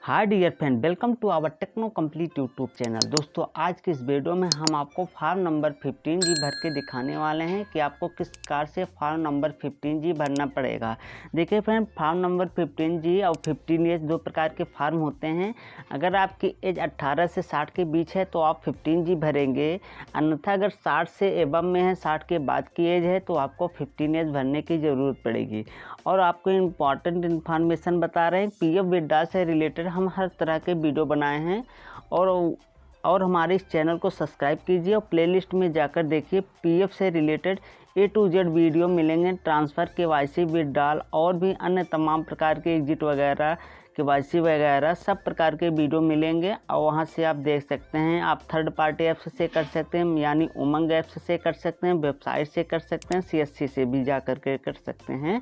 Hi dear friend, welcome to our Techno Complete YouTube channel. दोस्तों, आज की इस वीडियो में हम आपको फॉर्म नंबर 15G भर के दिखाने वाले हैं कि आपको किस प्रकार से फॉर्म नंबर 15G भरना पड़ेगा। देखिए फ्रेंड, फॉर्म नंबर 15G और 15H दो प्रकार के फॉर्म होते हैं। अगर आपकी एज 18 से 60 के बीच है तो आप 15G भरेंगे, अन्यथा अगर 60 से एबव में है, 60 के बाद की एज है तो आपको 15H भरने की ज़रूरत पड़ेगी। और आपको इम्पॉर्टेंट इन्फॉर्मेशन बता रहे हैं, पीएफ विड्रॉल से रिलेटेड हम हर तरह के वीडियो बनाए हैं और हमारे इस चैनल को सब्सक्राइब कीजिए और प्लेलिस्ट में जाकर देखिए। पीएफ से related A to Z video मिलेंगे, ट्रांसफ़र KYC विड्रॉल और भी अन्य तमाम प्रकार के एग्जिट वगैरह KYC वगैरह सब प्रकार के वीडियो मिलेंगे और वहां से आप देख सकते हैं। आप थर्ड पार्टी ऐप से कर सकते हैं, यानी उमंग ऐप से कर सकते हैं, वेबसाइट से कर सकते हैं, CSC से भी जा कर के कर सकते हैं।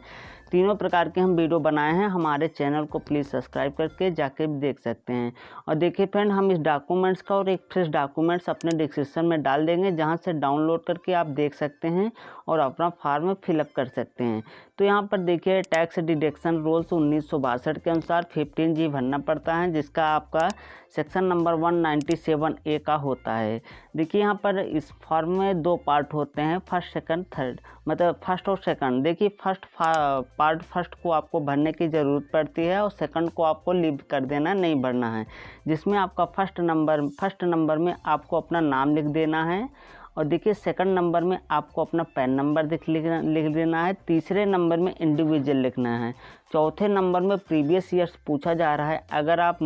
तीनों प्रकार के हम वीडियो बनाए हैं, हमारे चैनल को प्लीज़ सब्सक्राइब करके जाके भी देख सकते हैं। और देखिए फ्रेंड, हम इस डॉक्यूमेंट्स का और एक फ्रेश डॉक्यूमेंट्स अपने डिस्क्रिप्शन में डाल देंगे, जहां से डाउनलोड करके आप देख सकते हैं और अपना फॉर्म फिलअप कर सकते हैं। तो यहाँ पर देखिए, टैक्स डिडक्शन रूल्स 1962 के अनुसार 15G भरना पड़ता है, जिसका आपका सेक्शन नंबर 197A का होता है। देखिए यहाँ पर इस फॉर्म में दो पार्ट होते हैं, फर्स्ट सेकंड थर्ड, मतलब फर्स्ट और सेकंड। देखिए फर्स्ट को आपको भरने की ज़रूरत पड़ती है और सेकंड को आपको लीव कर देना, नहीं भरना है। जिसमें आपका फर्स्ट नंबर में आपको अपना नाम लिख देना है और देखिए सेकंड नंबर में आपको अपना पैन नंबर लिख देना है। तीसरे नंबर में इंडिविजुअल लिखना है। चौथे नंबर में प्रीवियस ईयर्स पूछा जा रहा है। अगर आप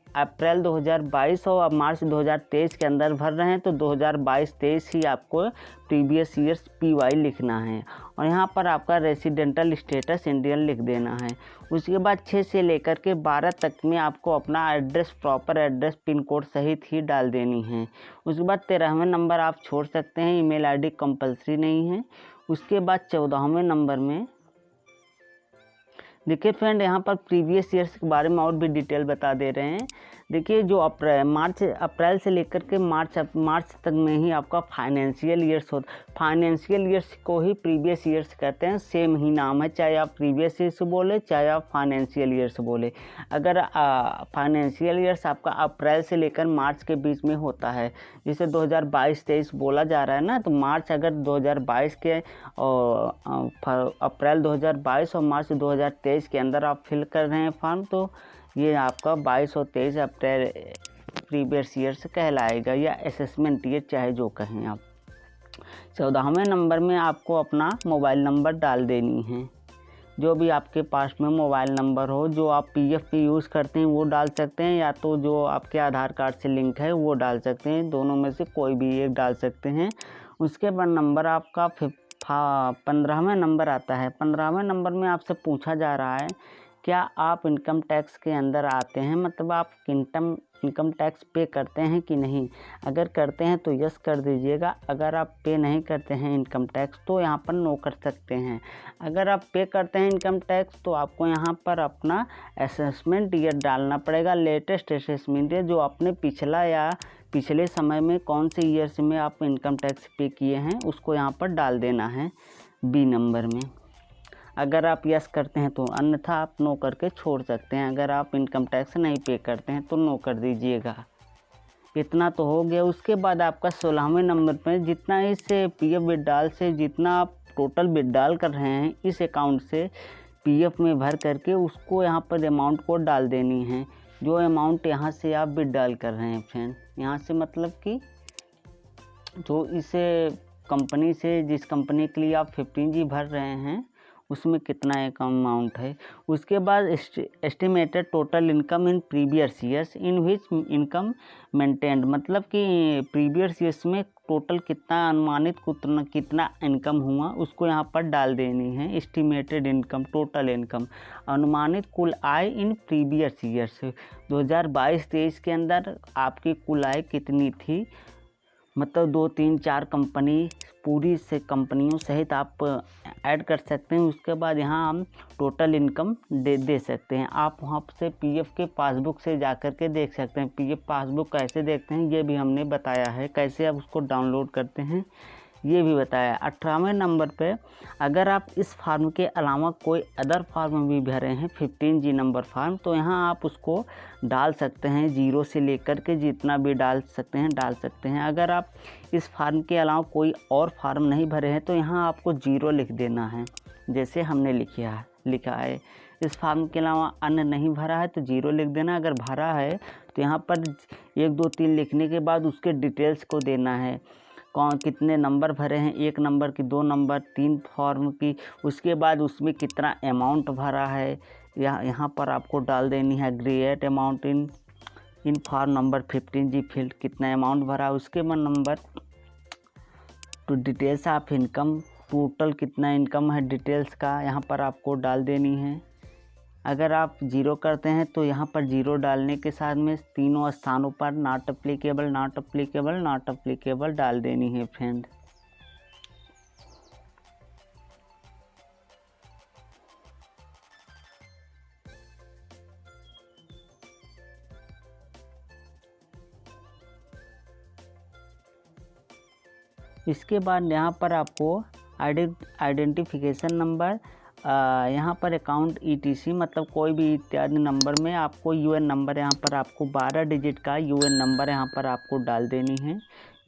अप्रैल 2022 और मार्च 2023 के अंदर भर रहे हैं तो 2022-23 ही आपको प्रीवियस ईयर्स PY लिखना है और यहाँ पर आपका रेसिडेंटल स्टेटस इंडियन लिख देना है। उसके बाद 6 से लेकर के 12 तक में आपको अपना address, proper address, pin code सहित ही डाल देनी है। उसके बाद 13वें नंबर आप छोड़ सकते हैं, ईमेल ID कंपलसरी नहीं है। उसके बाद 14वें नंबर में देखिए फ्रेंड, यहाँ पर प्रीवियस ईयर्स के बारे में और भी डिटेल बता दे रहे हैं। देखिए जो अप्रैल से लेकर के मार्च तक में ही आपका फाइनेंशियल ईयर्स होता है। फाइनेंशियल ईयर्स को ही प्रीवियस ईयर्स कहते हैं, सेम ही नाम है, चाहे आप प्रीवियस ईयर्स बोले चाहे आप फाइनेंशियल ईयर्स बोले। अगर फाइनेंशियल ईयर्स आपका अप्रैल से लेकर मार्च के बीच में होता है, जिसे 2022-23 बोला जा रहा है ना, तो मार्च अगर 2022 के और अप्रैल 2022 और मार्च 2023 के अंदर आप फिल कर रहे हैं फॉर्म, तो ये आपका 22 और 23 अप्रैल प्रीवियस ईयर से कहलाएगा, या असेसमेंट ईयर चाहे जो कहें आप। 14वें नंबर में आपको अपना मोबाइल नंबर डाल देनी है। जो भी आपके पास में मोबाइल नंबर हो, जो आप PF पे यूज़ करते हैं वो डाल सकते हैं, या तो जो आपके आधार कार्ड से लिंक है वो डाल सकते हैं। दोनों में से कोई भी एक डाल सकते हैं। उसके बाद नंबर आपका 15वें नंबर आता है। 15वें नंबर में आपसे पूछा जा रहा है, क्या आप इनकम टैक्स के अंदर आते हैं, मतलब आप इनकम टैक्स पे करते हैं कि नहीं। अगर करते हैं तो यस कर दीजिएगा। अगर आप पे नहीं करते हैं इनकम टैक्स तो यहाँ पर नो कर सकते हैं। अगर आप पे करते हैं इनकम टैक्स तो आपको यहाँ पर अपना असेसमेंट ईयर डालना पड़ेगा, लेटेस्ट असेसमेंट ईयर, जो आपने पिछले समय में कौन से ईयर्स में आप इनकम टैक्स पे किए हैं उसको यहाँ पर डाल देना है B नंबर में। अगर आप यस करते हैं तो, अन्यथा आप नो करके छोड़ सकते हैं। अगर आप इनकम टैक्स नहीं पे करते हैं तो नो कर दीजिएगा। इतना तो हो गया। उसके बाद आपका 16वें नंबर पर जितना इस PF विड्रॉल से जितना आप टोटल विड्रॉल कर रहे हैं इस अकाउंट से PF में भर करके उसको यहाँ पर अमाउंट को डाल देनी है। जो अमाउंट यहाँ से आप विड्रॉल कर रहे हैं फ्रेंड, यहाँ से मतलब कि जो इस कंपनी से, जिस कंपनी के लिए आप 15G भर रहे हैं उसमें कितना एक अमाउंट है। उसके बाद estimated total income in previous years in which income maintained, मतलब कि प्रीवियस ईयर्स में टोटल कितना अनुमानित कितना इनकम हुआ उसको यहाँ पर डाल देनी है। एस्टिमेटेड इनकम, टोटल इनकम, अनुमानित कुल आय इन प्रीवियस ईयर्स, 2022-23 के अंदर आपकी कुल आय कितनी थी, मतलब 2, 3, 4 कंपनी पूरी से कंपनियों सहित आप ऐड कर सकते हैं। उसके बाद यहाँ हम टोटल इनकम दे सकते हैं। आप वहाँ से PF के पासबुक से जा कर के देख सकते हैं। PF पासबुक कैसे देखते हैं ये भी हमने बताया है, कैसे आप उसको डाउनलोड करते हैं ये भी बताया। 18वें नंबर पे अगर आप इस फार्म के अलावा कोई अदर फार्म भी भरे हैं 15G नंबर फार्म, तो यहाँ आप उसको डाल सकते हैं, 0 से लेकर के जितना भी डाल सकते हैं डाल सकते हैं। अगर आप इस फार्म के अलावा कोई और फार्म नहीं भरे हैं तो यहाँ आपको 0 लिख देना है, जैसे हमने लिखा है। इस फार्म के अलावा अन्य नहीं भरा है तो 0 लिख देना। अगर भरा है तो यहाँ पर 1 2 3 लिखने के बाद उसके डिटेल्स को देना है, कौन कितने नंबर भरे हैं, 1 नंबर की, 2 नंबर, 3 फॉर्म की, उसके बाद उसमें कितना अमाउंट भरा है यहाँ पर आपको डाल देनी है। Create amount in form number 15G field, कितना अमाउंट भरा है। उसके बाद number two details of income, total कितना इनकम है डिटेल्स का यहाँ पर आपको डाल देनी है। अगर आप 0 करते हैं तो यहाँ पर 0 डालने के साथ में तीनों स्थानों पर not applicable not applicable not applicable डाल देनी है फ्रेंड। इसके बाद यहाँ पर आपको आइडेंटिफिकेशन नंबर, यहाँ पर अकाउंट ETC मतलब कोई भी इत्यादि नंबर में आपको UN नंबर, यहाँ पर आपको 12 डिजिट का UN नंबर यहाँ पर आपको डाल देनी है,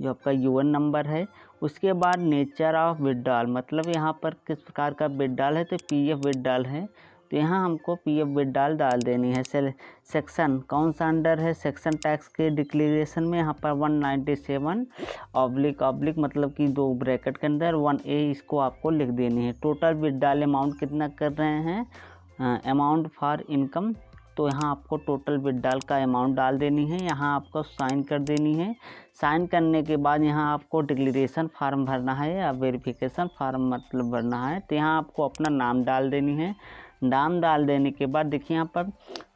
जो आपका UN नंबर है। उसके बाद नेचर ऑफ विड्रॉल, मतलब यहाँ पर किस प्रकार का विड्रॉल है, तो PF विड्रॉल है, तो यहाँ हमको PF विड्रॉल डाल देनी है। सेक्शन कौन सा अंडर है, सेक्शन टैक्स के डिक्लेरेशन में यहाँ पर 197 ऑब्लिक मतलब कि 2 ब्रैकेट के अंदर 1A इसको आपको लिख देनी है। टोटल विड्रॉल अमाउंट कितना कर रहे हैं, अमाउंट फॉर इनकम, तो यहाँ आपको टोटल विड्रॉल का अमाउंट डाल देनी है। यहाँ आपको साइन कर देनी है। साइन करने के बाद यहाँ आपको डिक्लेरेशन फार्म भरना है या वेरिफिकेशन फार्म मतलब भरना है, तो यहाँ आपको अपना नाम डाल देनी है। नाम डाल देने के बाद देखिए यहाँ पर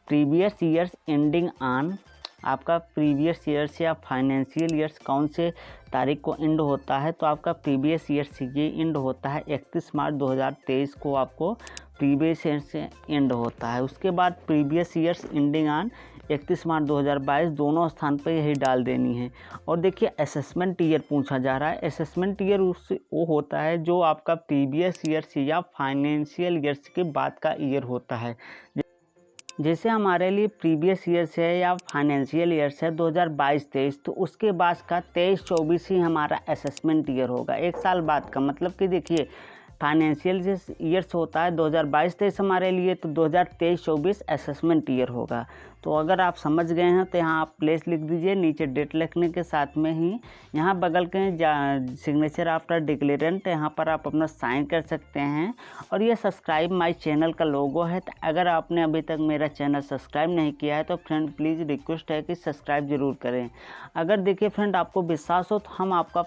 प्रीवियस ईयर्स एंडिंग ऑन, आपका प्रीवियस ईयर्स या फाइनेंशियल ईयर्स कौन से तारीख को एंड होता है, तो आपका प्रीवियस ईयर्स ये एंड होता है 31 मार्च 2023 को आपको प्रीवियस ईयर से एंड होता है। उसके बाद प्रीवियस ईयर्स एंडिंग ऑन 31 मार्च 2022 दोनों स्थान पर यही डाल देनी है। और देखिए असेसमेंट ईयर पूछा जा रहा है। असेसमेंट ईयर उससे वो होता है जो आपका प्रीवियस ईयर्स या फाइनेंशियल ईयर्स के बाद का ईयर होता है। जैसे हमारे लिए प्रीवियस ईयर्स है या फाइनेंशियल ईयर्स है 2022-23, तो उसके बाद का 23-24 ही हमारा असेसमेंट ईयर होगा, 1 साल बाद का। मतलब कि देखिए फाइनेंशियल ईयर्स होता है 2022-23 हमारे लिए, तो 2023-24 असेसमेंट ईयर होगा। तो अगर आप समझ गए हैं तो यहाँ आप प्लेस लिख दीजिए, नीचे डेट लिखने के साथ में ही यहाँ बगल के सिग्नेचर आफ्टर डिक्लेरेंट, यहाँ पर आप अपना साइन कर सकते हैं। और ये सब्सक्राइब माय चैनल का लोगो है, तो अगर आपने अभी तक मेरा चैनल सब्सक्राइब नहीं किया है तो फ्रेंड प्लीज़ रिक्वेस्ट है कि सब्सक्राइब ज़रूर करें। अगर देखिए फ्रेंड आपको विश्वास हो तो हम आपका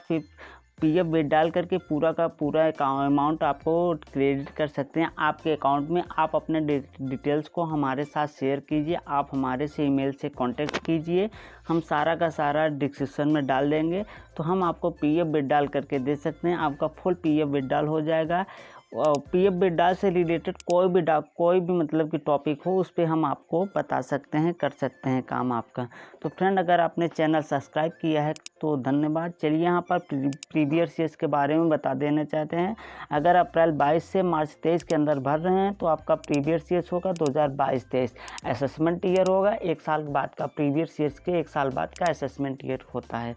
PF विड्रॉल करके पूरा का पूरा अमाउंट आपको क्रेडिट कर सकते हैं आपके अकाउंट में। आप अपने डिटेल्स को हमारे साथ शेयर कीजिए, आप हमारे से ईमेल से कांटेक्ट कीजिए, हम सारा का सारा डिस्क्रिप्शन में डाल देंगे, तो हम आपको PF विड्रॉल करके दे सकते हैं। आपका फुल PF विड्रॉल हो जाएगा। PF विड्रॉल से रिलेटेड कोई भी मतलब कि टॉपिक हो उस पर हम आपको बता सकते हैं, कर सकते हैं काम आपका। तो फ्रेंड अगर आपने चैनल सब्सक्राइब किया है तो धन्यवाद। चलिए यहाँ पर प्रीवियस ईयर्स के बारे में बता देना चाहते हैं। अगर अप्रैल 22 से मार्च 23 के अंदर भर रहे हैं तो आपका प्रीवियस ईयर्स होगा 2022-23 असेसमेंट ईयर होगा। 1 साल बाद का प्रीवियस ईयर्स के 1 साल बाद का असेसमेंट ईयर होता है।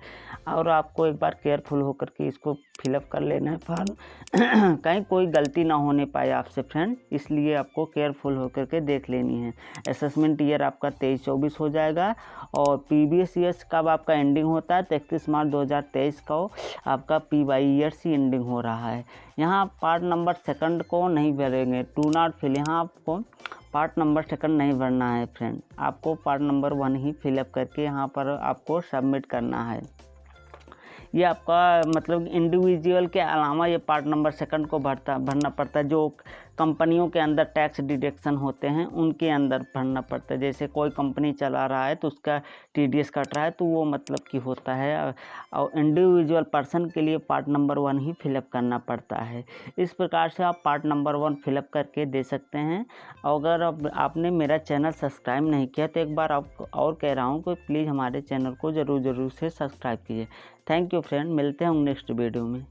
और आपको एक बार केयरफुल होकर के इसको फिलअप कर लेना है फॉर्म, कहीं कोई गलती ना होने पाए आपसे फ्रेंड, इसलिए आपको केयरफुल होकर के देख लेनी है। असेसमेंट ईयर आपका 23-24 हो जाएगा। और प्रीवियस ईयर्स कब आपका एंडिंग होता है, 31 मार्च 2023 को आपका PY ईयर्स ही एंडिंग हो रहा है। यहाँ पार्ट नंबर 2 को नहीं भरेंगे, डू नॉट फिल, यहाँ आपको पार्ट नंबर 2 नहीं भरना है फ्रेंड, आपको पार्ट नंबर 1 ही फिलअप करके यहाँ पर आपको सबमिट करना है। ये आपका मतलब इंडिविजुअल के अलावा ये पार्ट नंबर 2 को भरना पड़ता है। जो कंपनियों के अंदर टैक्स डिडक्शन होते हैं उनके अंदर भरना पड़ता है। जैसे कोई कंपनी चला रहा है तो उसका TDS कट रहा है तो वो मतलब कि होता है। और इंडिविजुअल पर्सन के लिए पार्ट नंबर 1 ही फिलअप करना पड़ता है। इस प्रकार से आप पार्ट नंबर 1 फिलअप करके दे सकते हैं। अगर आपने मेरा चैनल सब्सक्राइब नहीं किया तो एक बार आपको और कह रहा हूँ कि प्लीज़ हमारे चैनल को ज़रूर से सब्सक्राइब कीजिए। थैंक यू फ्रेंड, मिलते हैं नेक्स्ट वीडियो में।